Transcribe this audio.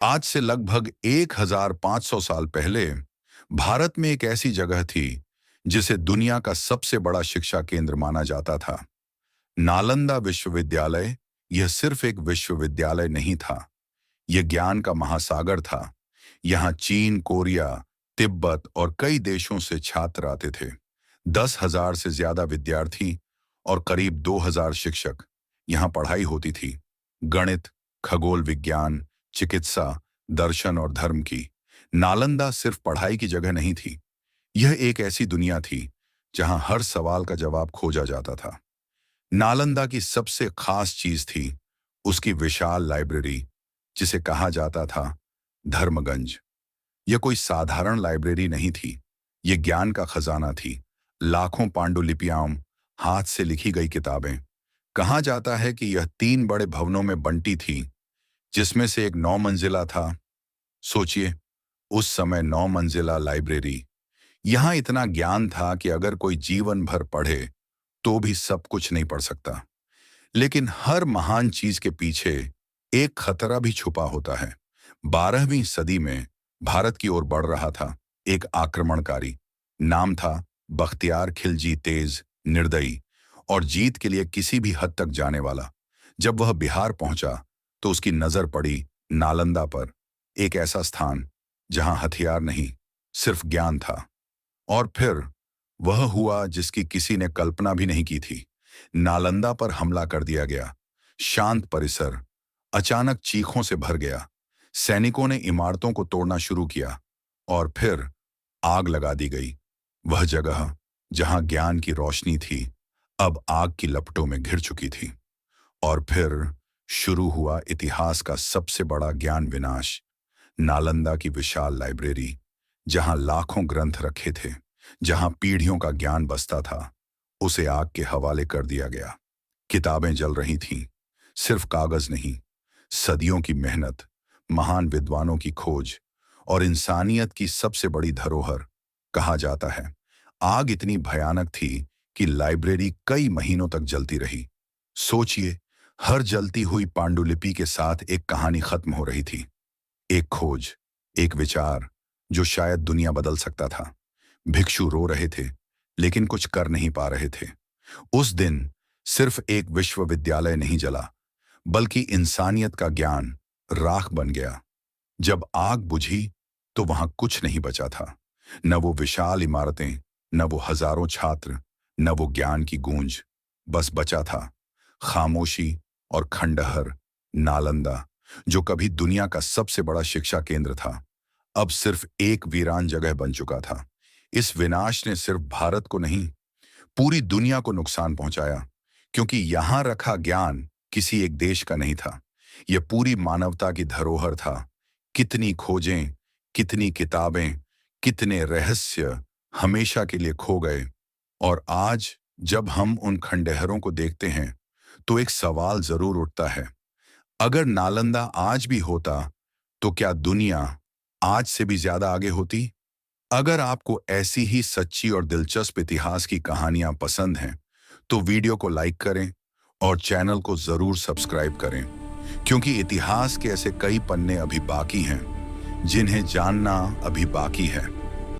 आज से लगभग 1500 साल पहले भारत में एक ऐसी जगह थी जिसे दुनिया का सबसे बड़ा शिक्षा केंद्र माना जाता था। नालंदा विश्वविद्यालय। यह सिर्फ एक विश्वविद्यालय नहीं था, यह ज्ञान का महासागर था। यहाँ चीन, कोरिया, तिब्बत और कई देशों से छात्र आते थे। 10,000 से ज्यादा विद्यार्थी और करीब 2,000 शिक्षक। यहाँ पढ़ाई होती थी गणित, खगोल विज्ञान, चिकित्सा, दर्शन और धर्म की। नालंदा सिर्फ पढ़ाई की जगह नहीं थी, यह एक ऐसी दुनिया थी जहां हर सवाल का जवाब खोजा जाता था। नालंदा की सबसे खास चीज थी उसकी विशाल लाइब्रेरी, जिसे कहा जाता था धर्मगंज। यह कोई साधारण लाइब्रेरी नहीं थी, यह ज्ञान का खजाना थी। लाखों पांडुलिपियां, हाथ से लिखी गई किताबें। कहा जाता है कि यह 3 बड़े भवनों में बंटी थी, जिसमें से एक 9 मंजिला था। सोचिए, उस समय 9 मंजिला लाइब्रेरी। यहां इतना ज्ञान था कि अगर कोई जीवन भर पढ़े तो भी सब कुछ नहीं पढ़ सकता। लेकिन हर महान चीज के पीछे एक खतरा भी छुपा होता है। 12वीं सदी में भारत की ओर बढ़ रहा था एक आक्रमणकारी। नाम था बख्तियार खिलजी, तेज, निर्दयी और जीत के लिए किसी भी हद तक जाने वाला। जब वह बिहार पहुंचा तो उसकी नजर पड़ी नालंदा पर, एक ऐसा स्थान जहां हथियार नहीं, सिर्फ ज्ञान था। और फिर वह हुआ जिसकी किसी ने कल्पना भी नहीं की थी। नालंदा पर हमला कर दिया गया। शांत परिसर अचानक चीखों से भर गया। सैनिकों ने इमारतों को तोड़ना शुरू किया और फिर आग लगा दी गई। वह जगह जहां ज्ञान की रोशनी थी, अब आग की लपटों में घिर चुकी थी। और फिर शुरू हुआ इतिहास का सबसे बड़ा ज्ञान विनाश। नालंदा की विशाल लाइब्रेरी, जहां लाखों ग्रंथ रखे थे, जहां पीढ़ियों का ज्ञान बसता था, उसे आग के हवाले कर दिया गया। किताबें जल रही थीं, सिर्फ कागज नहीं, सदियों की मेहनत, महान विद्वानों की खोज और इंसानियत की सबसे बड़ी धरोहर। कहा जाता है आग इतनी भयानक थी कि लाइब्रेरी कई महीनों तक जलती रही। सोचिए, हर जलती हुई पांडुलिपि के साथ एक कहानी खत्म हो रही थी, एक खोज, एक विचार जो शायद दुनिया बदल सकता था। भिक्षु रो रहे थे, लेकिन कुछ कर नहीं पा रहे थे। उस दिन सिर्फ एक विश्वविद्यालय नहीं जला, बल्कि इंसानियत का ज्ञान राख बन गया। जब आग बुझी तो वहां कुछ नहीं बचा था, न वो विशाल इमारतें, न वो हजारों छात्र, न वो ज्ञान की गूंज। बस बचा था खामोशी और खंडहर। नालंदा, जो कभी दुनिया का सबसे बड़ा शिक्षा केंद्र था, अब सिर्फ एक वीरान जगह बन चुका था। इस विनाश ने सिर्फ भारत को नहीं, पूरी दुनिया को नुकसान पहुंचाया, क्योंकि यहां रखा ज्ञान किसी एक देश का नहीं था, यह पूरी मानवता की धरोहर था। कितनी खोजें, कितनी किताबें, कितने रहस्य हमेशा के लिए खो गए। और आज जब हम उन खंडहरों को देखते हैं तो एक सवाल जरूर उठता है, अगर नालंदा आज भी होता तो क्या दुनिया आज से भी ज्यादा आगे होती? अगर आपको ऐसी ही सच्ची और दिलचस्प इतिहास की कहानियां पसंद हैं, तो वीडियो को लाइक करें और चैनल को जरूर सब्सक्राइब करें, क्योंकि इतिहास के ऐसे कई पन्ने अभी बाकी हैं जिन्हें जानना अभी बाकी है।